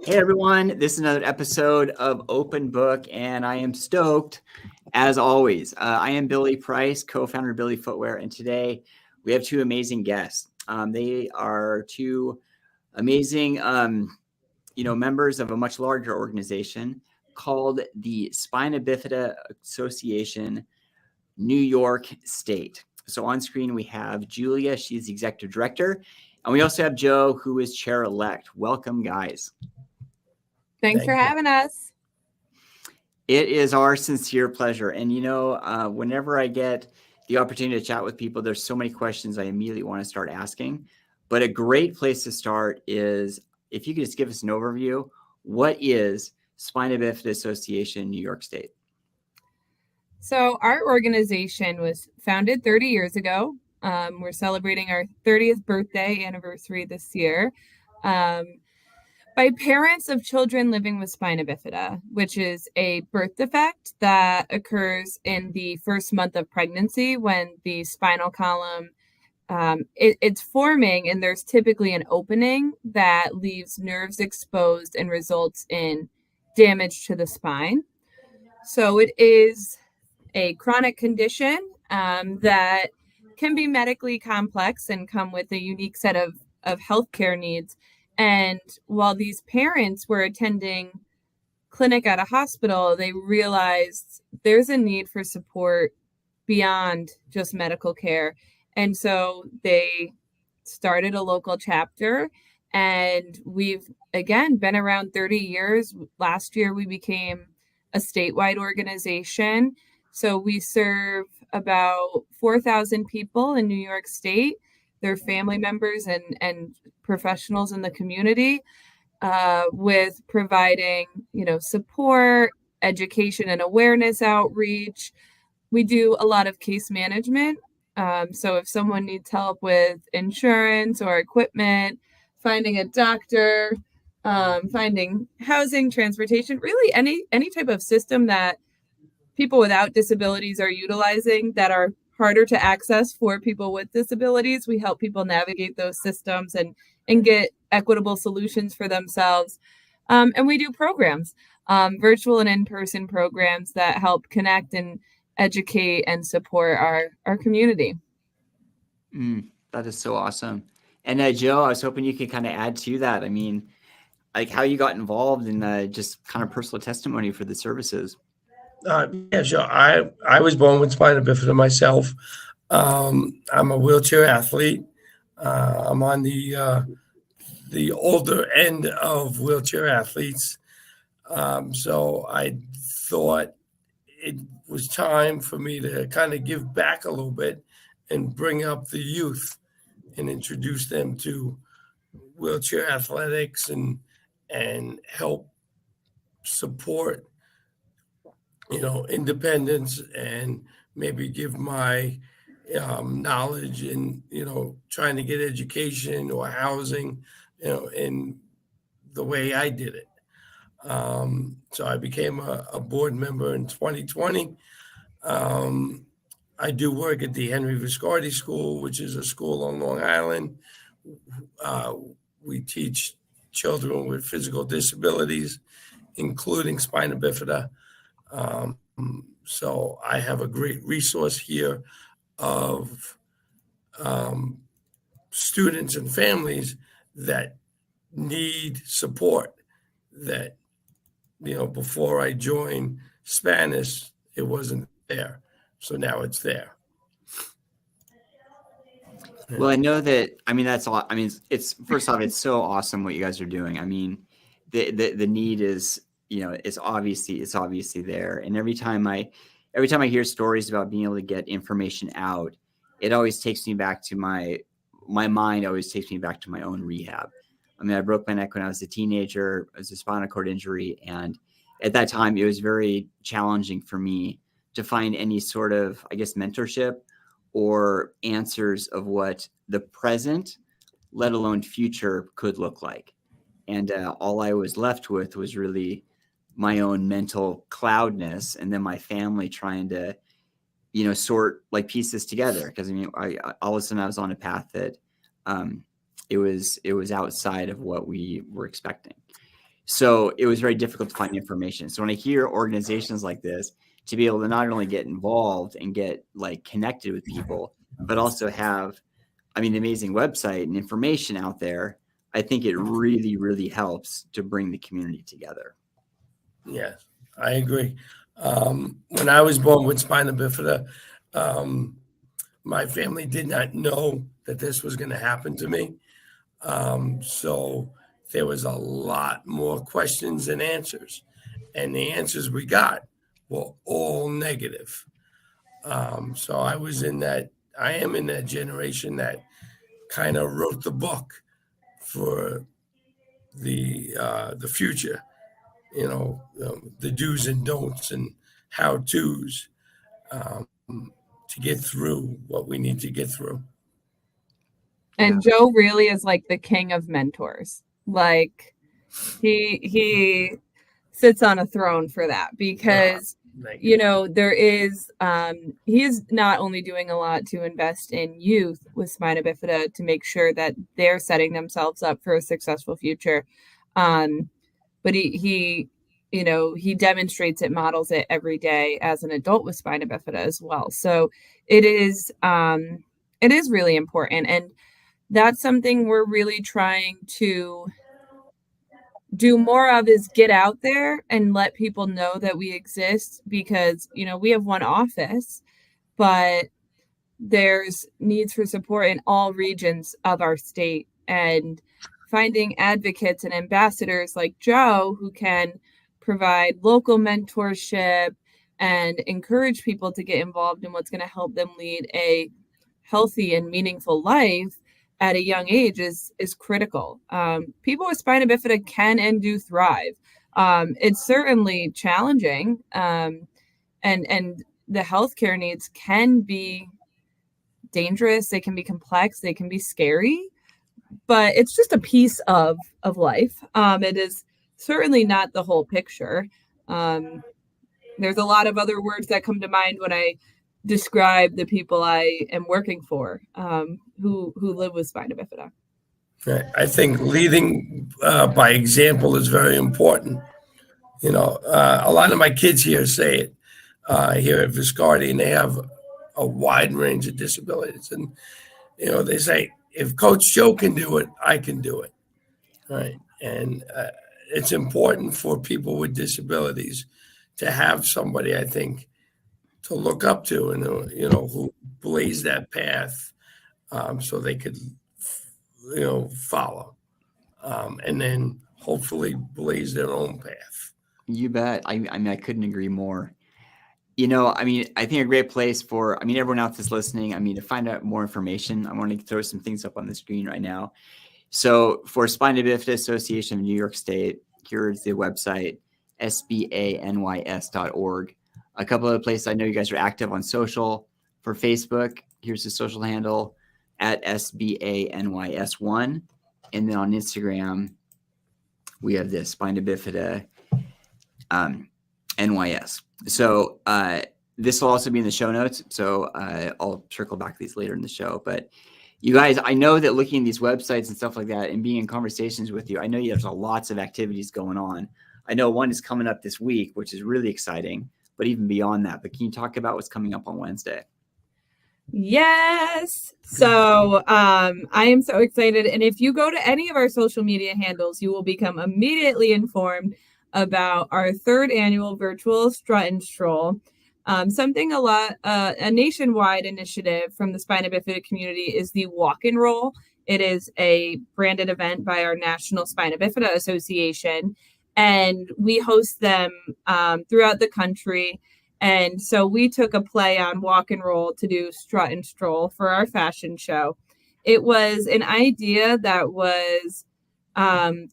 Hey everyone, this is another episode of Open Book, and I am stoked, as always. I am Billy Price, co-founder of Billy Footwear, and today we have two amazing guests. They are two amazing, members of a much larger organization called the Spina Bifida Association, New York State. So on screen we have Julia; she's the executive director, and we also have Joe, who is chair-elect. Welcome, guys. Thanks for having us. It is our sincere pleasure. And, whenever I get the opportunity to chat with people, there's so many questions I immediately want to start asking. But a great place to start is if you could just give us an overview. What is Spina Bifida Association, New York State? So our organization was founded 30 years ago. We're celebrating our 30th birthday anniversary this year. By parents of children living with spina bifida, which is a birth defect that occurs in the first month of pregnancy when the spinal column it's forming, and there's typically an opening that leaves nerves exposed and results in damage to the spine. So it is a chronic condition that can be medically complex and come with a unique set of healthcare needs. And while these parents were attending clinic at a hospital, they realized there's a need for support beyond just medical care. And so they started a local chapter, and we've, again, been around 30 years. Last year, we became a statewide organization. So we serve about 4,000 people in New York State. They're family members and professionals in the community, with providing, support, education and awareness outreach. We do a lot of case management. So if someone needs help with insurance or equipment, finding a doctor, finding housing, transportation, really any type of system that people without disabilities are utilizing that are harder to access for people with disabilities, we help people navigate those systems and get equitable solutions for themselves. And we do programs, virtual and in-person programs that help connect and educate and support our community. That is so awesome. And Joe, I was hoping you could kind of add to that. I mean, like how you got involved in just kind of personal testimony for the services. Yeah, sure. I was born with spina bifida myself. I'm a wheelchair athlete. I'm on the older end of wheelchair athletes. So I thought it was time for me to kind of give back a little bit and bring up the youth and introduce them to wheelchair athletics and help support independence, and maybe give my knowledge in trying to get education or housing in the way I did it. So I became a board member in 2020. I do work at the Henry Viscardi School, which is a school on Long Island. We teach children with physical disabilities, including spina bifida. So I have a great resource here of students and families that need support that, before I joined Spanish, it wasn't there. So now it's there. Well, I know that. I mean, that's all. I mean, it's first off, it's so awesome what you guys are doing. I mean, the need is, it's obviously there. And every time I hear stories about being able to get information out, it always takes me back to my mind always takes me back to my own rehab. I mean, I broke my neck when I was a teenager. It was a spinal cord injury, and at that time, it was very challenging for me to find any sort of, I guess, mentorship or answers of what the present, let alone future, could look like. And all I was left with was really my own mental cloudness, and then my family trying to, sort like pieces together. Because I mean, I all of a sudden I was on a path that it was outside of what we were expecting. So it was very difficult to find information. So when I hear organizations like this, to be able to not only get involved and get like connected with people, but also have, I mean, an amazing website and information out there, I think it really, really helps to bring the community together. Yes, I agree. When I was born with spina bifida, my family did not know that this was going to happen to me. So there was a lot more questions than answers. And the answers we got were all negative. So I am in that generation that kind of wrote the book for the future, the do's and don'ts and how to's to get through what we need to get through. And Joe really is like the king of mentors. Like he sits on a throne for that because there is he is not only doing a lot to invest in youth with spina bifida to make sure that they're setting themselves up for a successful future, but he demonstrates it, models it every day as an adult with spina bifida as well. So it is really important, and that's something we're really trying to do more of, is get out there and let people know that we exist, because we have one office, but there's needs for support in all regions of our state, and finding advocates and ambassadors like Joe who can provide local mentorship and encourage people to get involved in what's going to help them lead a healthy and meaningful life at a young age is critical. People with spina bifida can and do thrive. It's certainly challenging, and the healthcare needs can be dangerous. They can be complex. They can be scary, but it's just a piece of life. It is certainly not the whole picture. There's a lot of other words that come to mind when I describe the people I am working for, who live with spina bifida. I think leading by example is very important. A lot of my kids here say it here at Viscardi, and they have a wide range of disabilities. And, they say, if Coach Joe can do it, I can do it. Right. And it's important for people with disabilities to have somebody, I think, to look up to, and who blazed that path, so they could follow, and then hopefully blaze their own path. You bet. I mean, I couldn't agree more. I think a great place for, everyone else that's listening, to find out more information, I want to throw some things up on the screen right now. So for Spina Bifida Association of New York State, here's the website, sbanys.org. A couple other places I know you guys are active on social. For Facebook, here's the social handle at SBANYS1. And then on Instagram, we have this Spina Bifida NYS. So this will also be in the show notes. So I'll circle back to these later in the show. But you guys, I know that looking at these websites and stuff like that and being in conversations with you, I know there's lots of activities going on. I know one is coming up this week, which is really exciting, but even beyond that. But can you talk about what's coming up on Wednesday? Yes. So I am so excited. And if you go to any of our social media handles, you will become immediately informed about our third annual virtual strut and stroll. A nationwide initiative from the spina bifida community is the walk and roll. It is a branded event by our National Spina Bifida Association, and we host them throughout the country. And so we took a play on walk and roll to do strut and stroll for our fashion show. It was an idea that was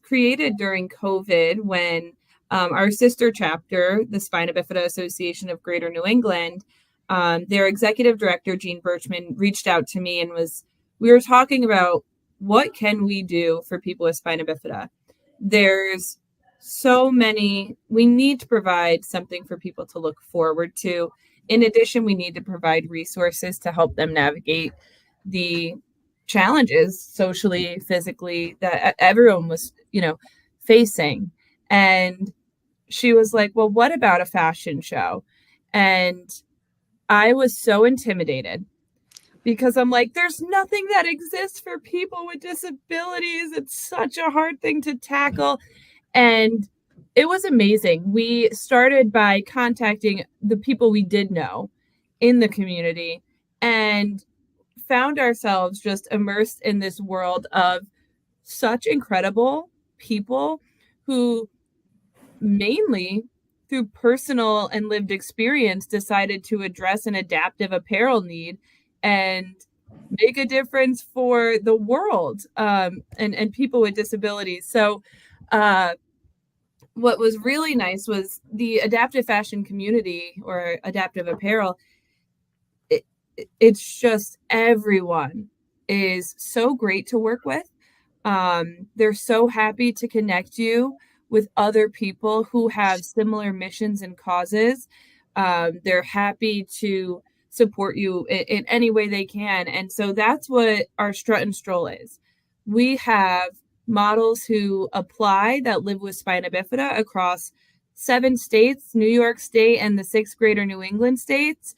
created during COVID, when our sister chapter, the Spina Bifida Association of Greater New England, their executive director, Jean Birchman, reached out to me, and we were talking about what can we do for people with spina bifida. There's so many, we need to provide something for people to look forward to. In addition, we need to provide resources to help them navigate the challenges socially, physically, that everyone was, facing. And she was like, well, what about a fashion show? And I was so intimidated because I'm like, there's nothing that exists for people with disabilities. It's such a hard thing to tackle. And it was amazing. We started by contacting the people we did know in the community and found ourselves just immersed in this world of such incredible people who mainly through personal and lived experience decided to address an adaptive apparel need and make a difference for the world, and people with disabilities. So what was really nice was the adaptive fashion community or adaptive apparel. it, it's just everyone is so great to work with. They're so happy to connect you with other people who have similar missions and causes. They're happy to support you in any way they can. And so that's what our Strut and Stroll is. We have models who apply that live with spina bifida across 7 states, New York State, and the 6 greater New England states.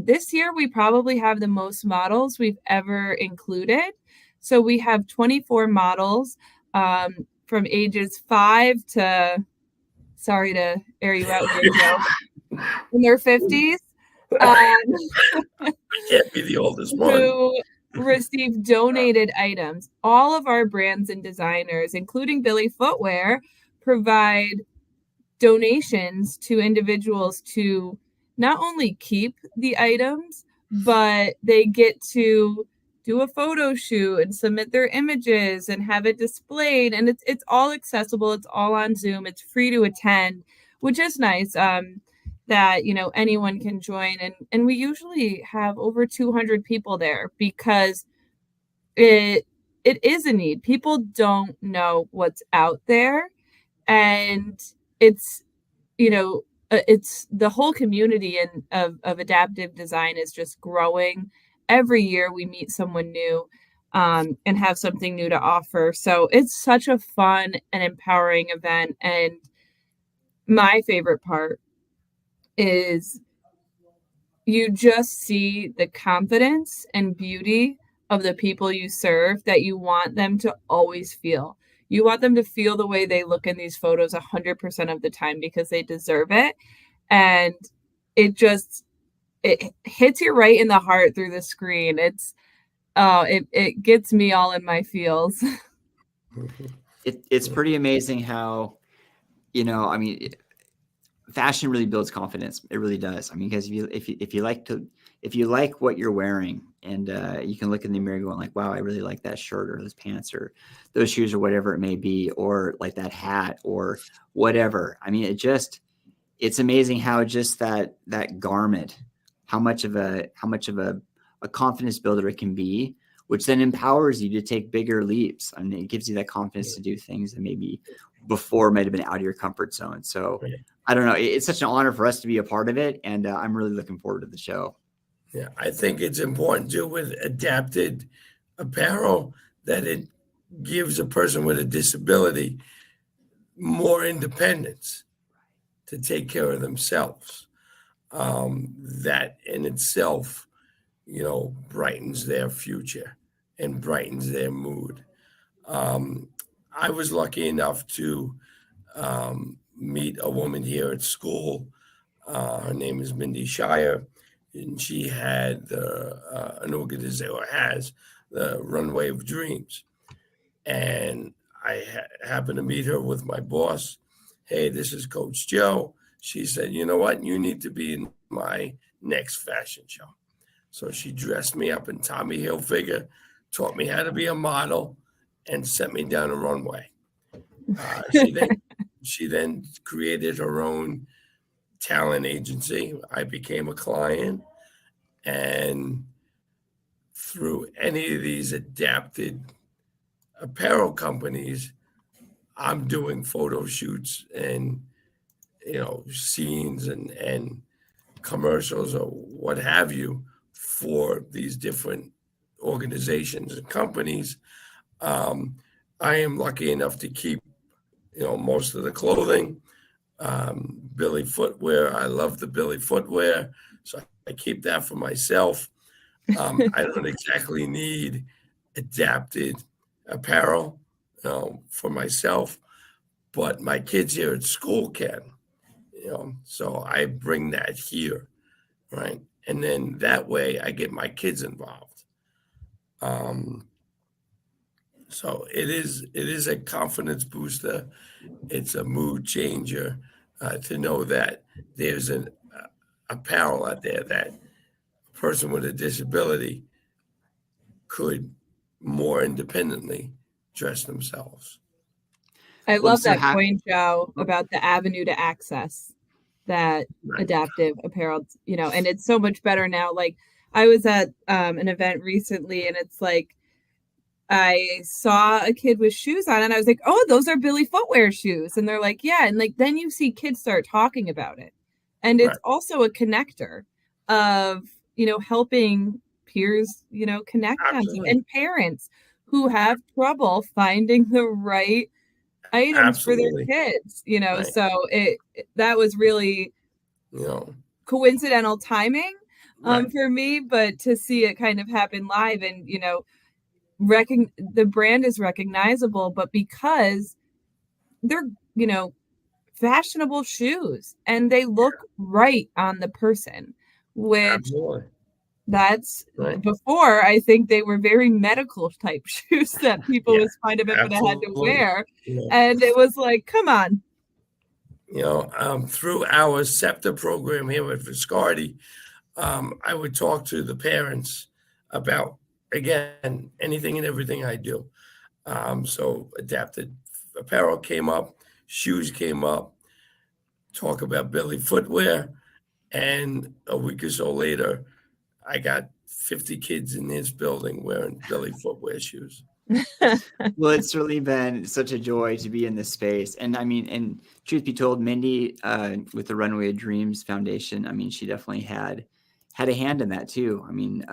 This year, we probably have the most models we've ever included. So we have 24 models from ages 5 to, sorry to air you out here, Joe, in their 50s, Can't be the oldest one. who receive donated items. All of our brands and designers, including Billy Footwear, provide donations to individuals to not only keep the items, but they get to do a photo shoot and submit their images and have it displayed. And it's all accessible. It's all on Zoom. It's free to attend, which is nice. That anyone can join, and we usually have over 200 people there because it is a need. People don't know what's out there, and it's it's the whole community of adaptive design is just growing. Every year we meet someone new and have something new to offer. So it's such a fun and empowering event. And my favorite part is you just see the confidence and beauty of the people you serve that you want them to always feel. You want them to feel the way they look in these photos 100% of the time because they deserve it. And it hits you right in the heart through the screen. It gets me all in my feels. It's pretty amazing how, fashion really builds confidence. It really does. I mean, because if you like what you're wearing, and you can look in the mirror going like, wow, I really like that shirt or those pants or those shoes or whatever it may be, or like that hat or whatever. I mean, it's amazing how just that garment, how much of a confidence builder it can be, which then empowers you to take bigger leaps. I mean, it gives you that confidence to do things that maybe before might have been out of your comfort zone. So I don't know. It's such an honor for us to be a part of it. And I'm really looking forward to the show. Yeah, I think it's important too with adapted apparel that it gives a person with a disability more independence to take care of themselves. That in itself, brightens their future and brightens their mood. I was lucky enough to meet a woman here at school. Her name is Mindy Shire, and she had an organization, or has the Runway of Dreams. And I happened to meet her with my boss. Hey, this is Coach Joe. She said, you know what? You need to be in my next fashion show. So she dressed me up in Tommy Hilfiger, taught me how to be a model, and sent me down a runway. She then created her own talent agency. I became a client, and through any of these adapted apparel companies, I'm doing photo shoots and scenes and commercials or what have you for these different organizations and companies. I am lucky enough to keep most of the clothing. Billy footwear. I love the Billy footwear, so I keep that for myself. I don't exactly need adapted apparel, for myself, but my kids here at school can, so I bring that here, right? And then that way I get my kids involved. So it is a confidence booster. It's a mood changer, to know that there's an apparel out there that a person with a disability could more independently dress themselves. I Well, I'm love so that happy. point, Joe, about the avenue to access that Right. adaptive apparel, and it's so much better now. Like I was at an event recently, and it's like I saw a kid with shoes on, and I was like, "Oh, those are Billy footwear shoes." And they're like, "Yeah." And like then you see kids start talking about it. And it's Right. also a connector of, helping peers, connect on something, Absolutely. and parents who have trouble finding the right items for their Absolutely. kids, Right. so that was really You know, coincidental timing right. for me, but to see it kind of happen live, and the brand is recognizable, but because they're, fashionable shoes and they look right on the person, which Absolutely. that's Right. before I think they were very medical type shoes that people Yeah. with spina bifida had to Absolutely. wear. And it was like, come on. Through our SEPTA program here at Viscardi, I would talk to the parents about, again, anything and everything I do. So adapted apparel came up, shoes came up, talk about Billy footwear, and a week or so later, I got 50 kids in this building wearing Billy footwear shoes. Well, it's really been such a joy to be in this space. And I mean, and truth be told, Mindy, with the Runway of Dreams Foundation, I mean, she definitely had a hand in that too. I mean,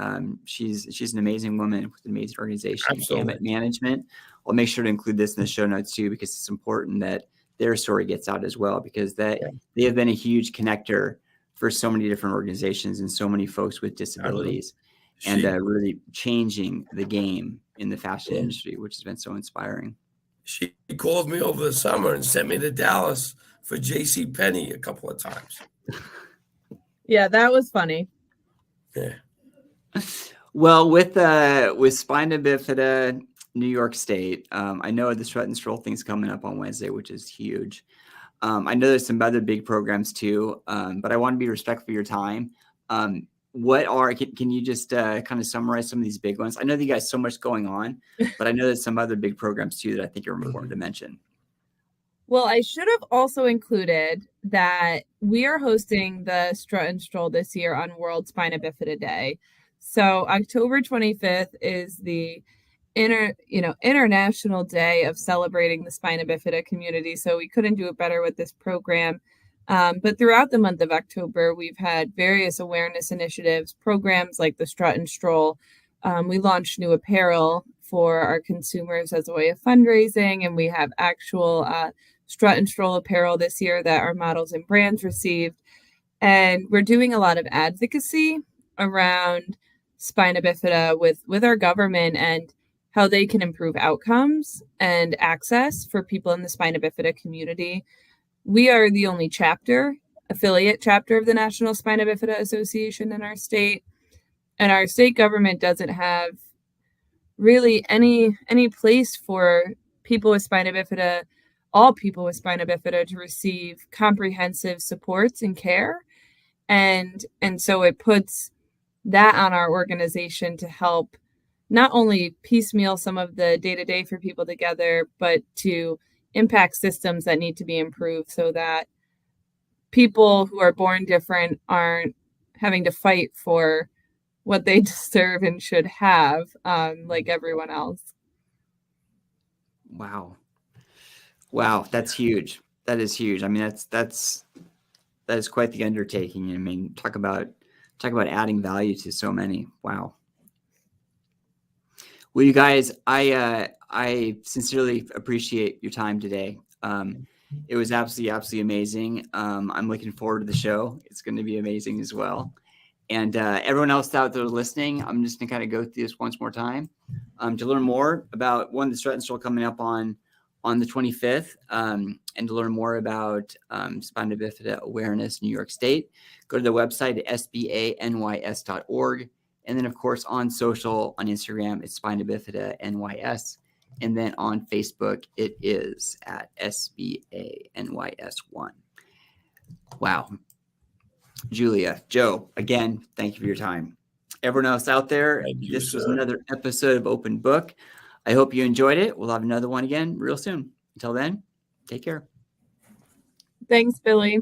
she's an amazing woman with an amazing organization, Absolutely. Gamut Management. I'll make sure to include this in the show notes too, because it's important that their story gets out as well, because they have been a huge connector for so many different organizations and so many folks with disabilities, and really changing the game in the fashion industry, which has been so inspiring. She called me over the summer and sent me to Dallas for J.C. Penney a couple of times. Yeah, that was funny. Yeah. Well, with Spina Bifida, New York State, I know the Strut and Stroll thing's coming up on Wednesday, which is huge. I know there's some other big programs too, but I want to be respectful of your time. Can you just kind of summarize some of these big ones? I know that you guys so much going on, but I know there's some other big programs too that I think are important to mention. Well, I should have also included that we are hosting the Strut and Stroll this year on World Spina Bifida Day. So October 25th is the International Day of celebrating the spina bifida community. So we couldn't do it better with this program. But throughout the month of October, we've had various awareness initiatives, programs like the Strut and Stroll. We launched new apparel for our consumers as a way of fundraising, and we have actual Strut and Stroll apparel this year that our models and brands received. And we're doing a lot of advocacy around spina bifida with our government and how they can improve outcomes and access for people in the spina bifida community. We are the only affiliate chapter of the National Spina Bifida Association in our state. And our state government doesn't have really any place for people with spina bifida, all people with spina bifida, to receive comprehensive supports and care. And so it puts that on our organization to help not only piecemeal some of the day-to-day for people together, but to impact systems that need to be improved so that people who are born different aren't having to fight for what they deserve and should have, like everyone else. Wow, that's huge. That is huge. I mean, that is quite the undertaking. I mean, talk about adding value to so many. Wow. Well, you guys, I sincerely appreciate your time today. It was absolutely amazing. I'm looking forward to the show. It's going to be amazing as well. And everyone else out there listening, I'm just going to kind of go through this once more time. To learn more about the Strut and Stroll coming up on the 25th, and to learn more about Spina Bifida Awareness New York State, go to the website at sbanys.org. And then, of course, on social, on Instagram, it's Spina Bifida NYS. And then on Facebook, it is at SBANYS1. Wow. Julia, Joe, again, thank you for your time. Everyone else out there, this was another episode of Open Book. I hope you enjoyed it. We'll have another one again real soon. Until then, take care. Thanks, Billy.